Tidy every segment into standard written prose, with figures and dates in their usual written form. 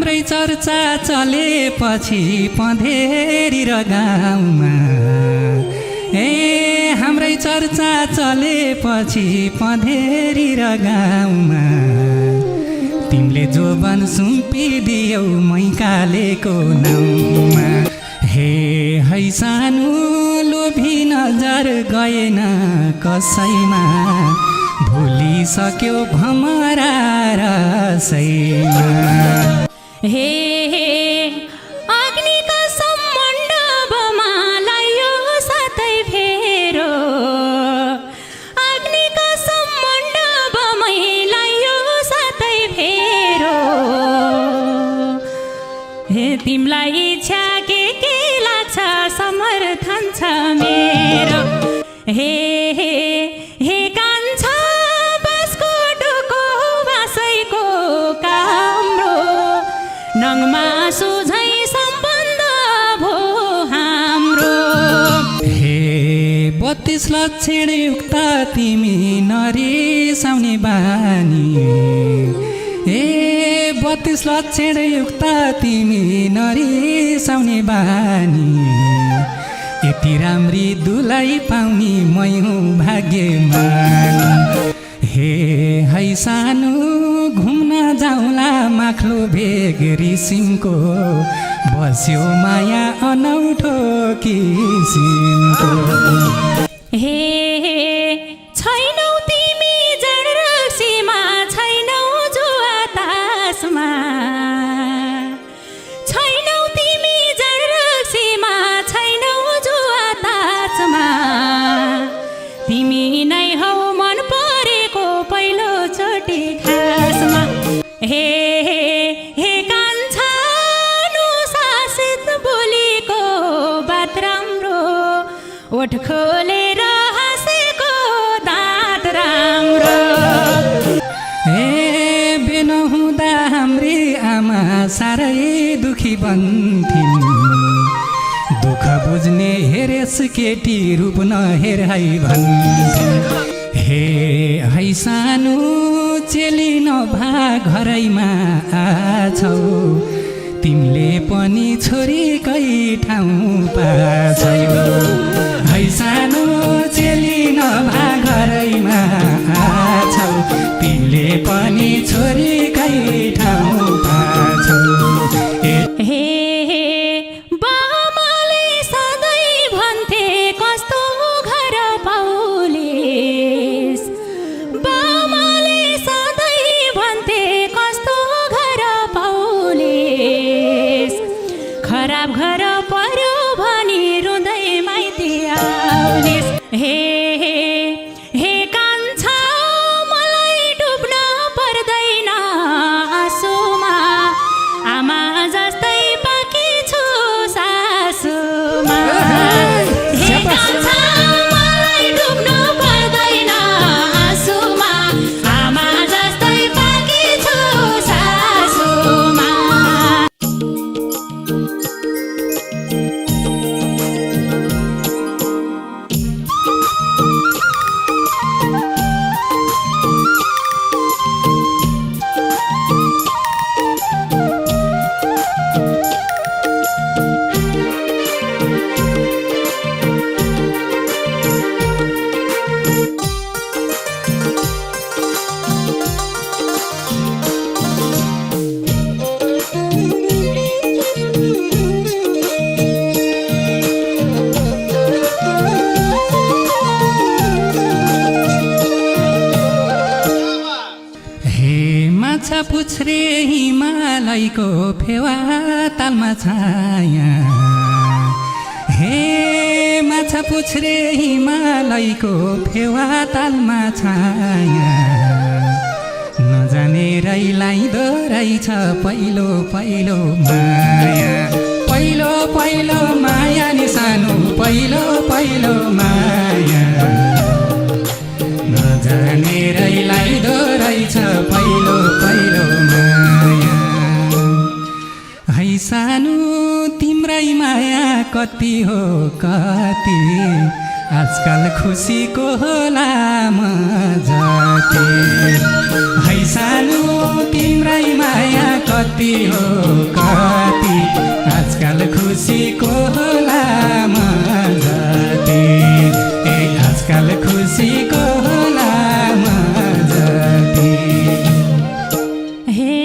हाम्रै चर्चा चलेपछि पँधेरी र गाउँमा हाम्रै चर्चा चलेपछि पँधेरी र गाउँमा तिमीले जोबन सुम्पिदियौ मैकालेको नाउँमा है सानो लोभी नजर गएन कसैमा भुलिसक्यो भमरा रसैमा हे अग्निको सम्मण्डपमा लायो सातै फेरो अग्निको सम्मण्डपमै लायो सातै फेरो हे तिमीलाई इच्छा के लाग्छ समर्थन छ मेरो हे कान्छ बाँसको टुको बाँसैको काम्रो नङमा सुझै सम्बन्ध भो हाम्रो हे 32 लक्षण युक्त तिमी नरिसाउने बानी 32 लक्षण युक्त तिमी नरिसाउने बानी यति राम्री दुलाई पाउने मै हुँ भाग्यमानी है सानो घुम्न जाउँला माख्लो भेग रिसिमको बस्यो माया अनौठो किसिमको हे छैनौ तिमी जड रक्सीमा छैनौ जुवा तासमा छैनौ तिमी जड रक्सीमा छैनौ जुवा तासमा तिमी नै हौ मन परेको पहिलो चोटि खासमा हे कान्छा अनुशासित बोलीको बात राम्रो ओठ खोलेर हाँसेको दाँत राम्रो बेनहुँदा हाम्री आमा साह्रै दुखी बन्थिन् दुःख बुझ्ने हेरेस केटी रूप नहेर है भन्थिन् है सानो चेली नभा घरैमा आछौ तिमीले पनि छोरीकै ठाउँ पाछौ है सानो चेली नभा घरैमा आछौ तिमीले पनि छोरीकै ठाउँ पाछौ हे बामाले सधैँ भन्थे कस्तो घर पाउलिस बामाले सधैँ भन्थे कस्तो घर पाउलिस खराब घर पर्यो भनी रुँदै माइती आउलिस हे कान्छा मलाई डुब्न पर्दैन आँसुमा आमा जस्तै पाकी छु सासुमा हे कान्छा मलाई डुब्न पर्दैन आँसुमा आमा जस्तै पाकी छु सासुमा माछा पुछ्रे हिमालयको फेवा तालमा छाया माछा पुछ्रे हिमालयको फेवा तालमा छाया नजाने रैलाइदो रहेछ पहिलो पहिलो माया पहिलो पहिलो माया नि सानो पहिलो पहिलो माया नजाने रैलाइदो रहेछ पहिलो पहिलो माया है सानो तिम्रै माया कति हो कति आजकल खुसीको होला मजाते है सानो तिम्रै माया कति कति हो कति आजकल खुसीको होला मजती ए आजकल खुसीको होला मजती हे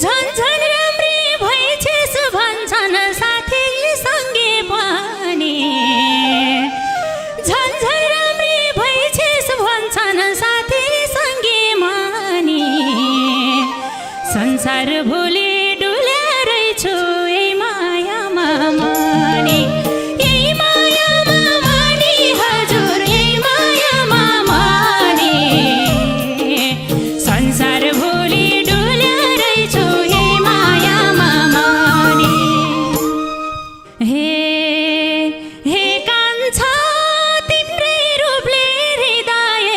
झन् राम्री भइछेस् भन्छन् साथी सँगै पनि झन् राम्री भइछेस् भन्छन् साथी सँगै मानी संसार भोलि डुलेरै छु यही मायामा मानी यही मायामा मानी हजुर यही मायामा मानी संसार भोलि डुलेरै छु यही मायामा मानी हे हे कान्छा तिम्रै रूपले हृदय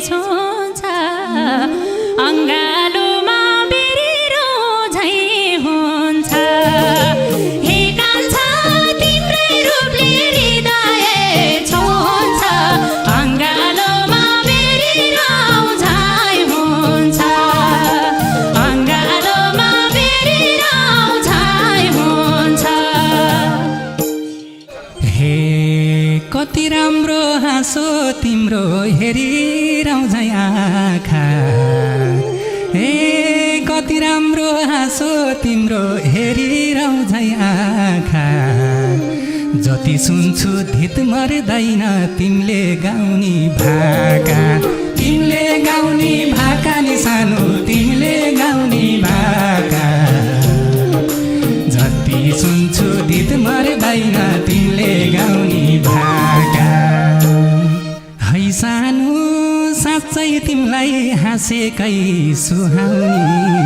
छुन्छ अङ्गालोमा बेरिरो झै हुन्छ हे कान्छा तिम्रै रूपले हृदय छुन्छ अङ्गालोमा बेरिरो झै हुन्छ अङ्गालोमा बेरिरो झै हुन्छ हे कति राम्रो हाँसो तिम्रो हेरिरहन्छ आँखा हे कति राम्रो हाँसो तिम्रो हेरिरहन्छ आँखा जति सुन्छु धित मर्दैन तिमीले गाउने भाका तिमीले गाउने भाका नि सानो तिमीले गाउने भाका जति सुन्छु धित मर्दैन तिमीले गाउने भाका है सानो साँच्चै तिमीलाई हाँसेकै सुहाउने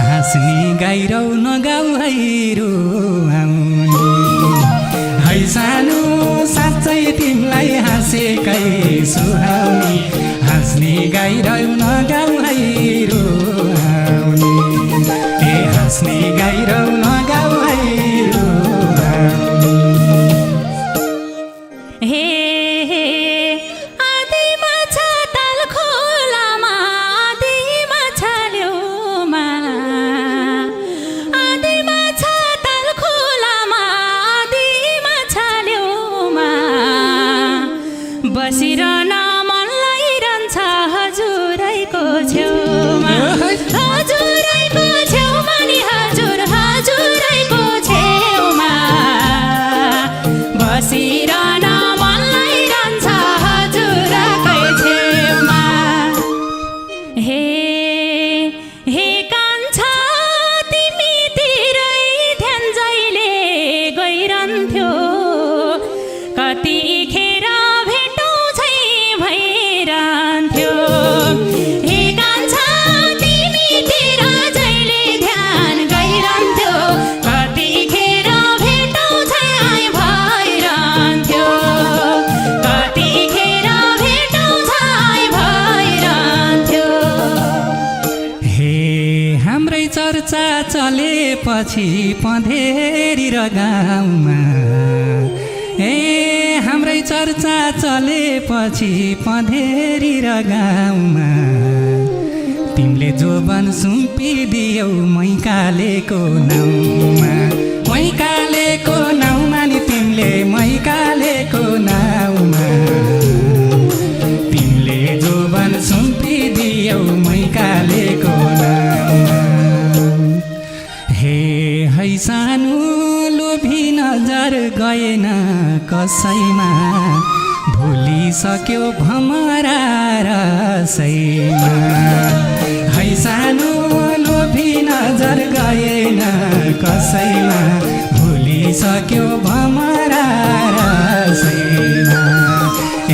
हाँस्ने गाइरौ नगाउ है रुवाउने है सानो साँच्चै तिमीलाई हाँसेकै सुहाउने हाँस्ने गाइरौ नगाउ है रुवाउने ए हाँस्ने गाइरौ नगाउ है रुवाउने हे आधी माछा ताल खोलामा आधी माछा ल्याउमा आधी माछा ताल खोलामा आधी माछा ल्याउमा बसिरहन मन लागिरहन्छ हजुरैको छेउमा हजुरैको छेउमा नि हजुर हजुरैको छेउमा बसिरहन मन लागिरहन्छ हजुरकै छेउमा हे हे कान्छा तिमीतिरै ध्यान जहिले गइरहन्थ्यो कतिखेर भेटौँ छै भइरहन्थ्यो हे कान्छा तिमीतिर जहिले ध्यान गइरहन्थ्यो कतिखेर भेटौँ छै भइरहन्थ्यो कतिखेर भेटौँ छै भइरहन्थ्यो हे हाम्रै चर्चा चलेपछि पँधेरी र गाउँमा हे हाम्रै चर्चा चलेपछि पँधेरी र गाउँमा तिमीले जोबन सुम्पिदियौ मैकालेको नाउँमा मैकालेको नाउँमा नि तिमीले मैकालेको नाउँमा तिमीले जोबन सुम्पिदियौ मैकालेको नाउँमा हे है सानो लोभी नजर गएन कसैमा भुलिसक्यो भमरा रसैमा है सानो लोभी नजर गएन कसैमा भुलिसक्यो भमरा रसैमा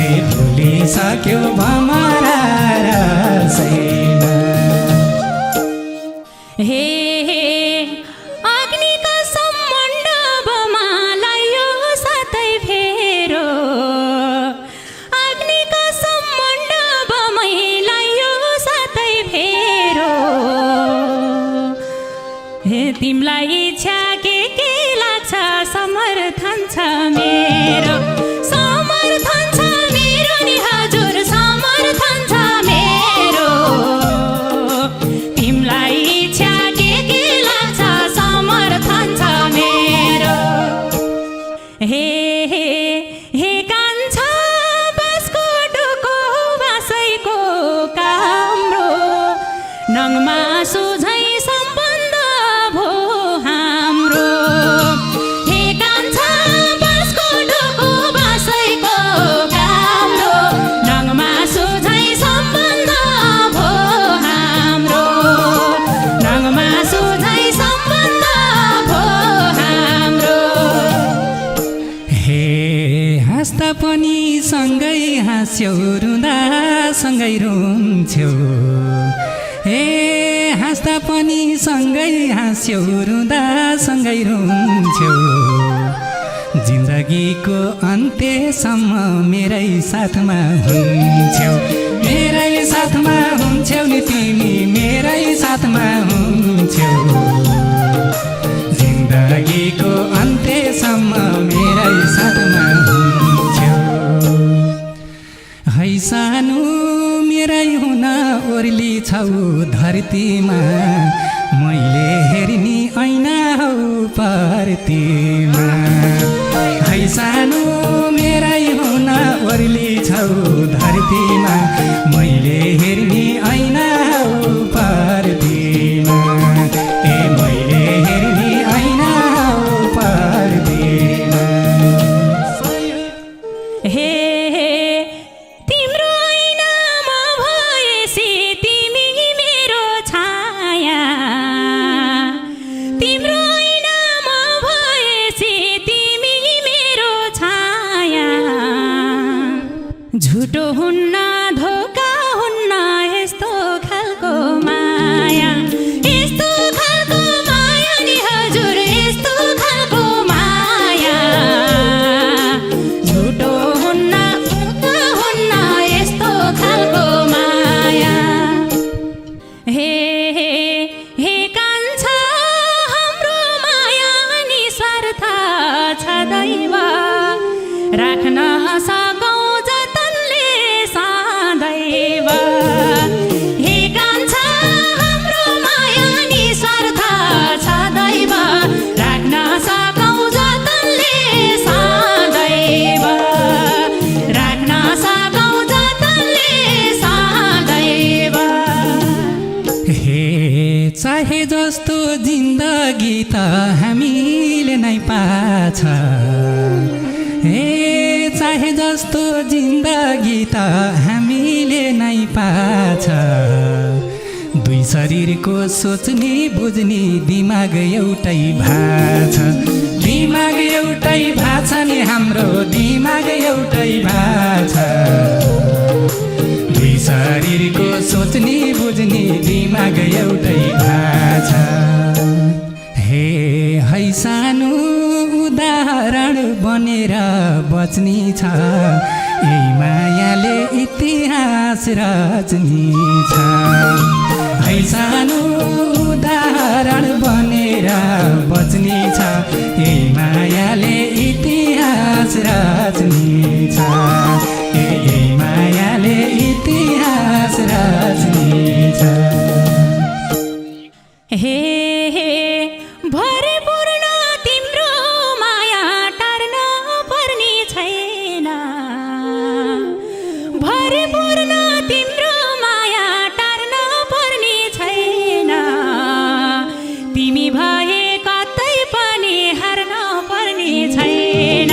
ए भुलिसक्यो भमरा रसैमा हे अग्निको सम्मण्डपमा लायो सातै फेरो अग्निको सम्मण्डपमै लायो सातै फेरो हे तिमीलाई इच्छा के लाग्छ समर्थन छ मेरो समर्थन छ मेरो नि हजुर समर्थन छ मेरो तिमीलाई इच्छा के सोझै सम्बन्ध भो हाम्रो हे कान्छा बाँसको ढोको बाँसैको काम्रो नङमा सोझै सम्बन्ध भो हाम्रो नङमा सोझै सम्बन्ध भो हाम्रो हे हाँस्दा पनि सँगै हाँस्यौ रुँदा सँगै रुन्थ्यौ हे हाँस्दा पनि सँगै हाँस्यौ रुँदा सँगै रुन्थ्यौ जिन्दगीको अन्त्यसम्म मेरै साथमा हुन्थ्यौ मेरै साथमा हुन्थ्यौ नि तिमी मेरै साथमा हुन्थ्यौ जिन्दगीको अन्त्यसम्म मेरै साथमा हुन्थ्यौ है सानो मेरै हुन ओर्ली छौ धरतीमा मैले हेर्ने ऐना हौ परतीमा है सानो मेरै हुन ओर्ली छौ धरतीमा मैले हेर्ने ऐना हौ परतीमा ए मैले हेर्ने ऐना हौ परतीमा हे तिम्रो ऐनामा भएसी तिमी मेरो छाया तिम्रो ऐनामा भएसी तिमी मेरो छाया झुटो हुन्न धोका हुन्न यस्तो खालको माया यस्तो खालको माया नि हजुर यस्तो खालको माया झुटो हुन्न धोका हुन्न यस्तो खालको माया हे हे कान्छा हाम्रो माया निस्वार्थ छ दैव राख्न सकौँ जतनले सदैव हे कान्छा हाम्रो माया निस्वार्थ छ दैव राख्न सकौँ जतनले सदैव राख्न सकौँ जतनले सदैव हे चाहे जस्तो जिन्दगी त हामीले नै पाछ हे चाहे जस्तो जिन्दगी त हामीले नै पाछ दुई शरीरको सोच्ने बुझ्ने दिमाग एउटै भाछ दिमाग एउटै भाछ नि हाम्रो दिमाग एउटै भाछ दुई शरीरको सोच्ने बुझ्ने दिमाग एउटै भाछ हे है सानो उदाहरण बनेर बच्ने छ यही मायाले इतिहास रच्ने छ है सानो उदाहरण बनेर बच्ने छ यही मायाले इतिहास रच्ने छ यही मायाले इतिहास रच्ने छ हे भरपूर्ण तिम्रो माया टार्न पर्ने छैन भरपूर्ण तिम्रो माया टार्न पर्ने छैन तिमी भए कतै पनि हार्न पर्ने छैन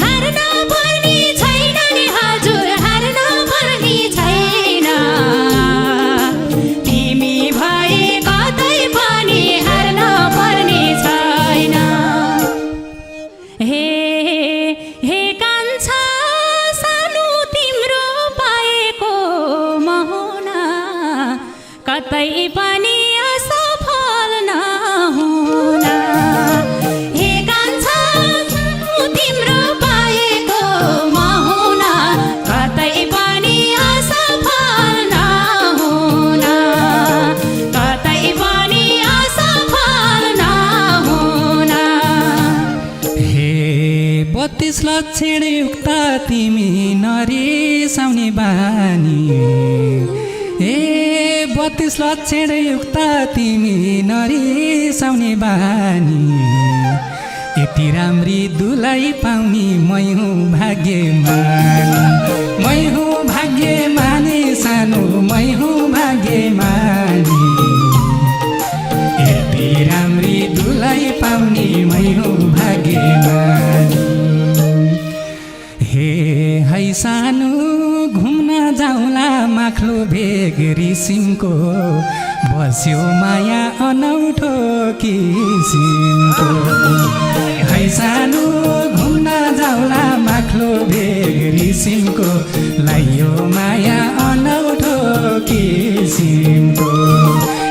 हार्न पर्ने छैन नि हजुर हार्न पर्ने छैन तिमी भए कतै पनि हार्न पर्ने छैन हे हे कान्छा सानो तिम्रो पाएको मोहना कतै पनि असफल नहुन हे कान्छा सानो तिम्रो पाएको मोहना कतै पनि असफल नहुन कतै पनि असफल नहुन हे 32 लक्षण युक्त तिमी नरिसाउने बानी हे 32 लक्षण युक्त तिमी नरिसाउने बानी यति राम्री दुलाई पाउने मै हुँ भाग्यमानी मै हुँ भाग्यमानी सानो मै हुँ भाग्यमानी बस्यो माया अनौठो किसिमको है सानो घुम्न जाउला माख्लो बेग रिसिमको लाइयो माया अनौठो किसिमको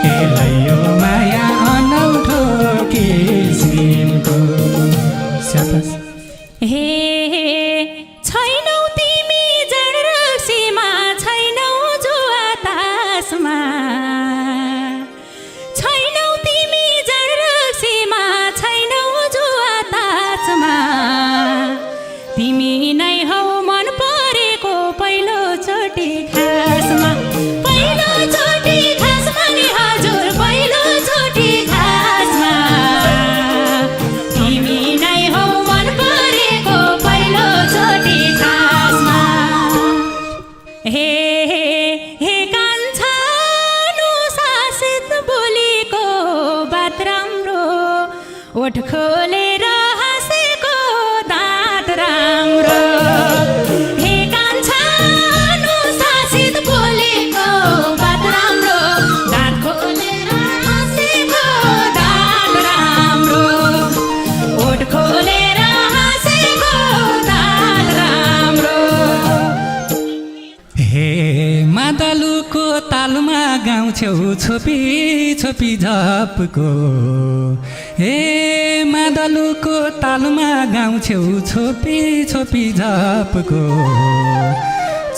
ए लाइयो माया अनौठो किसिमको स्यापास हे छैनौ तिमी जड रक्सीमा छैनौ जुवा तासमा छैनौ तिमी जड रक्सीमा छैनौ जुवा तासमा तिमी नै हौ मन परेको पहिलोचोटि खासमा पहिलोचोटि खासमा नि हजुर पहिलोचोटि खासमा तिमी नै हौ मन परेको पहिलोचोटि खासमा हे हे कान्छा अनुशासित बोलीको बात राम्रो ओठ खोलेर हाँसेको दाँत राम्रो हे कान्छा अनुशासित बोलेको बात राम्रो दाँत खोलेर हाँसेको दाँत राम्रो ओठ खोलेर हाँसेको दाँत राम्रो हे मादलुको तालमा गाउँछौ छोपी छोपी झपको हे मादलुको तालमा गाउँछौ छोपी छोपी झपको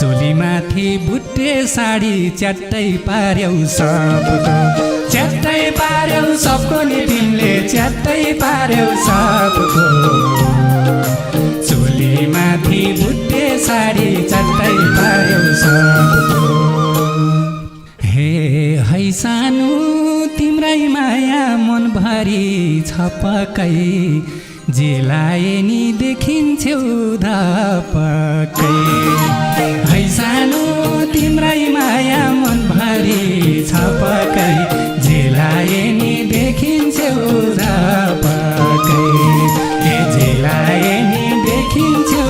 चोलीमाथि बुट्टे साडी च्याट्टै पार्यौ सबको च्याट्टै पार्यौ सबको नि तिमीले च्याट्टै पार्यौ सबको चोलीमाथि बुट्टे साडी च्याट्टै पार्यौ सबको हे है सानो तिम्रै माया मनभरि छ पक्कै जेलाए नि देखिन्छौ धपक्कै है सानो तिम्रै माया मनभरि छ पक्कै जेलाए नि देखिन्छौ धपक्कै हे जेलाए नि देखिन्छौ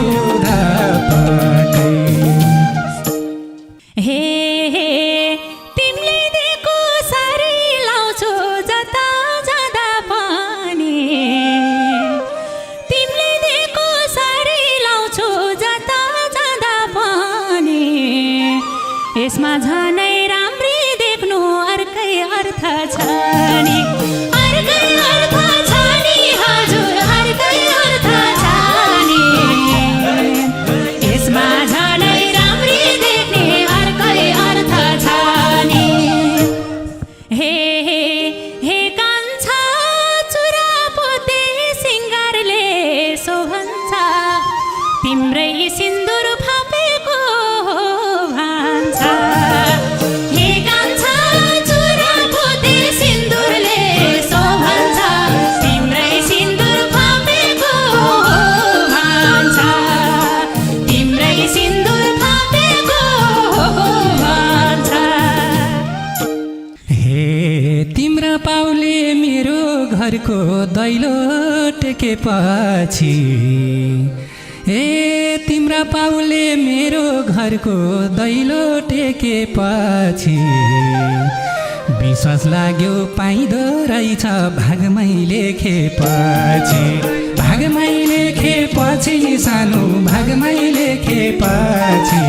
धपक्कै हे तिमीले दिएको सारी लाउँछौ जता जाँदा पनि तिमीले दिएको सारी लाउँछौ जता जाँदा पनि यसमा झनै राम्री देख्नु अर्कै अर्थ छ नि अर्कै अर्थ छ नि हजुर अर्कै अर्थ छ नि यसमा झनै राम्री देख्ने अर्कै अर्थ छ नि हे हे कान्छा चुरा पोते सिङ्गारले शोभन्छ तिम्रै सिन्दुर फापेको भान्छ हे कान्छा चुरा पोते सिन्दुरले शोभन्छ तिम्रै सिन्दुर फापेको भान्छ तिम्रै सिन्दुर फापेको भान्छ हे तिम्रो पाउले मेरो घरको दैलो टेकेपछि हे तिम्रा पाउले मेरो घरको दैलो टेकेपछि विश्वास लाग्यो पाइँदो रहेछ भागमै लेखेपछि भागमै लेखेपछि सानो भागमै लेखेपछि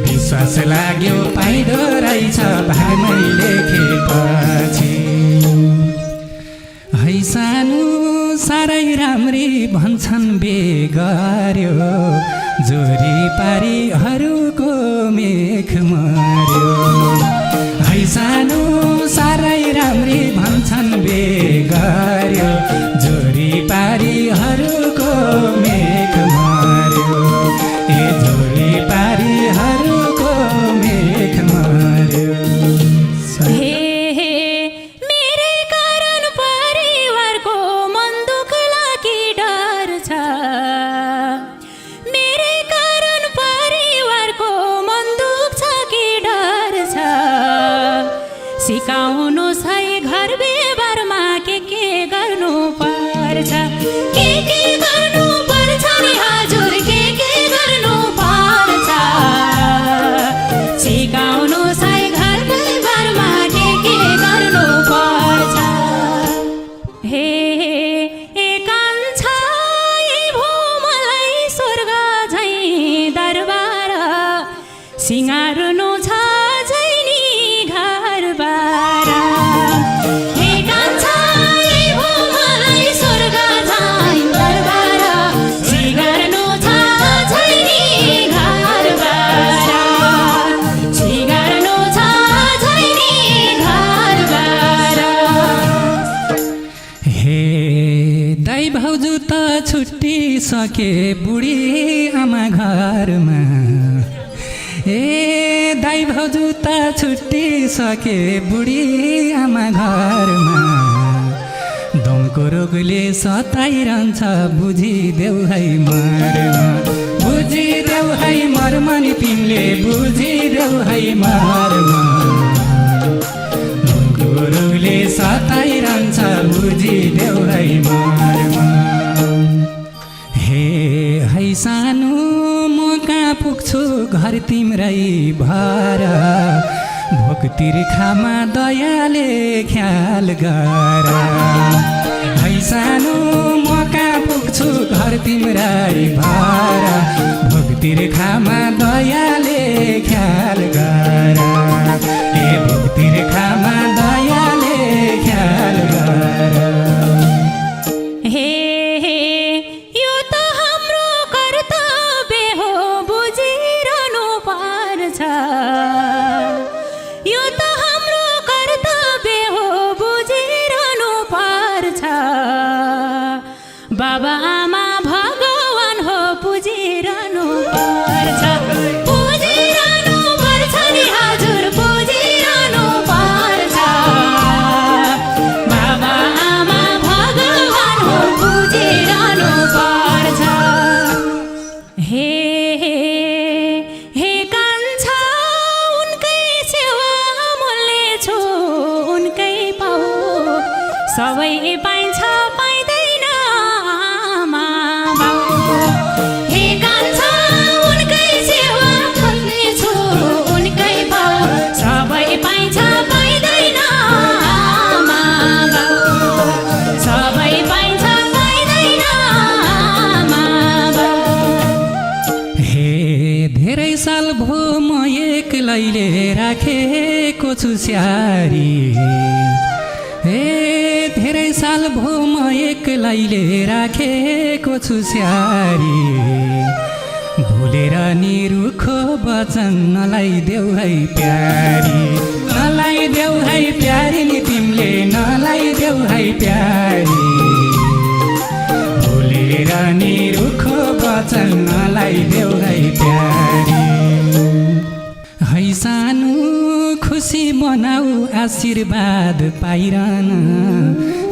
विश्वास लाग्यो पाइँदो रहेछ भागमै लेखेपछि है सानो साह्रै राम्री भन्छन् बेगर्यो जोरी पारीहरूको मेख मर्यो है सानो साह्रै राम्री भन्छन् बेगर्यो जोरी पारीहरूको मेख मर्यो ए जोरी पारीहरूको मेख मर्यो हे मेरै कारण परिवारको मन दुख्ला कि डर छ मेरै कारण परिवारको मन दुख्छ कि डर छ सिकाउनु है घर व्यवहारमा के गर्नु पर्छ के गर्नु पर्छ नि हजुर के गर्नु पर्छ सिकाउनु है घर व्यवहारमा के भाउजू त छुट्टिसके बुढी आमा घरमा ए दाइ भाउजू त छुट्टिसके बुढी आमा घरमा दमको रोगले सताइरहन्छ बुझिदेऊ है मरमा बुझिदेऊ है मरमा नि तिमीले बुझिदेऊ है मरमा दमको रोगले सताइरहन्छ बुझिदेऊ है मरमा हे है सानो म कहाँ पुग्छु घर तिम्रै भर भोक तिर्खामा दयाले ख्याल गर है सानो म कहाँ पुग्छु घर तिम्रै भर भोक तिर्खामा दयाले ख्याल गर ए भोक तिर्खामा दयाले ख्याल गर हे यो त हाम्रो कर्तव्य हो बुझिरहनु पर्छ यो त हाम्रो कर्तव्य हो बुझिरहनु पर्छ बाबा आमा भगवान हो पुजिरहनु पर्छ पुजिरहनु पर्छ नि हजुर पुजिरहनु पर्छ बाबा आमा भगवान हो पुजिरहनु पर्छ हे हे कान्छा उनकै सेवा मोल्ने छु उनकै पाउ सबै पाइन्छ पाइँदैन आमा बाउ हे कान्छा उनकै सेवा मोल्ने छु उनकै पाउ सबै पाइन्छ पाइँदैन आमा बाउ सबै पाइन्छ पाइँदैन आमा बाउ हे धेरै साल भो म एक्लैले राखेको छु स्यारी हे धेरै साल भो म एक्लैले राखेको छु स्यारी भुलेर नि रुखो वचन नलाइदेऊ है प्यारी नलाइदेऊ है प्यारी नि तिमीले नलाइदेऊ है प्यारी भुलेर नि रुखो वचन नलाइदेऊ है प्यारी है सानो खुसी बनाऊ आशीर्वाद पाइरहन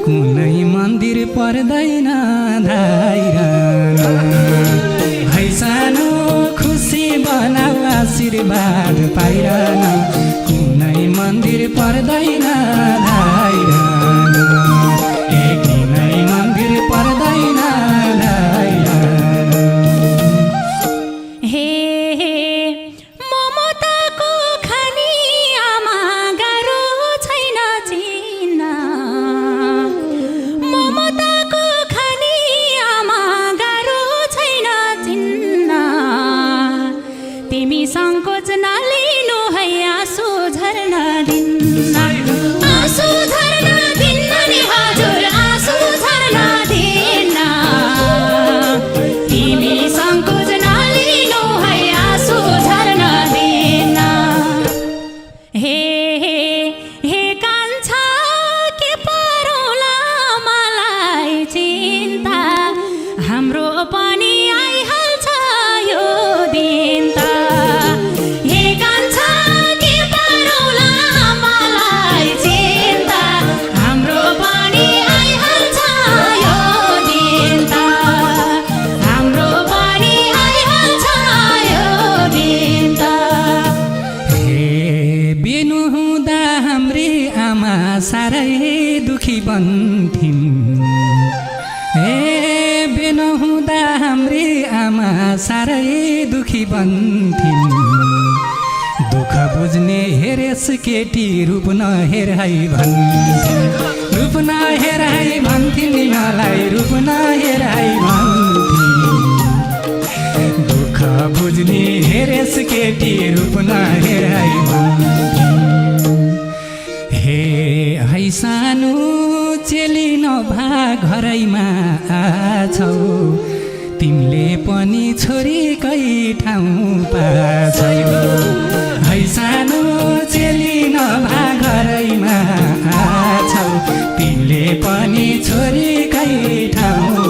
कुनै मन्दिर पर्दैन धाइरहन है सानो खुसी बनाऊ आशीर्वाद पाइरहन कुनै मन्दिर पर्दैन धाइरहन ए कुनै मन्दिर पर्दैन धाइरहन हे ममताको खानी आमा गाह्रो छैन चिन्न ममताको खानी आमा गाह्रो छैन चिन्न तिमी सङ्कोच नलिनु है आँसु झर्न दिन्न आँसु झर्न दिन्न नि हजुर आँसु झर्न दिन्न तिमी सङ्कोच नलिनु है आँसु झर्न दिन्न हे हे कान्छा के परौला मलाई चिन्ता हाम्रो पनि आइहाल्छ यो दिन त हे कान्छा के परौला मलाई चिन्ता हाम्रो पनि आइहाल्छ यो दिन त हाम्रो पनि आइहाल्छ यो दिन त हे बिनु हुँदा हाम्री आमा साह्रै दुखी बन्थिन् हे बिनु हुँदा हाम्री आमा साह्रै दुखी बन्थिन् दुःख बुझ्ने हेरेस केटी रूप नहेर है भन्थिन् रूप नहेर है भन्थिन् नि मलाई रूप नहेर है भन्थिन् दुःख बुझ्ने हेरेस केटी रूप नहेर है भन्थिन् हे है सानो चेली नभा घरैमा आछौ तिमीले पनि छोरीकै ठाउँ पाछौ है सानो चेली नभा घरैमा आछौ तिमीले पनि छोरीकै ठाउँ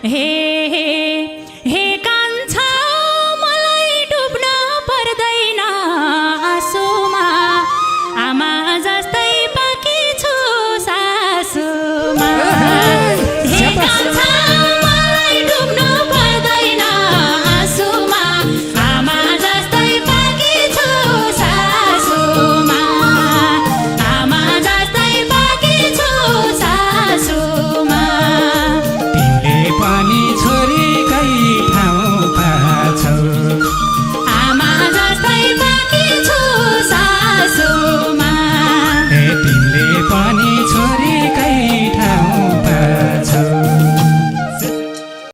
हे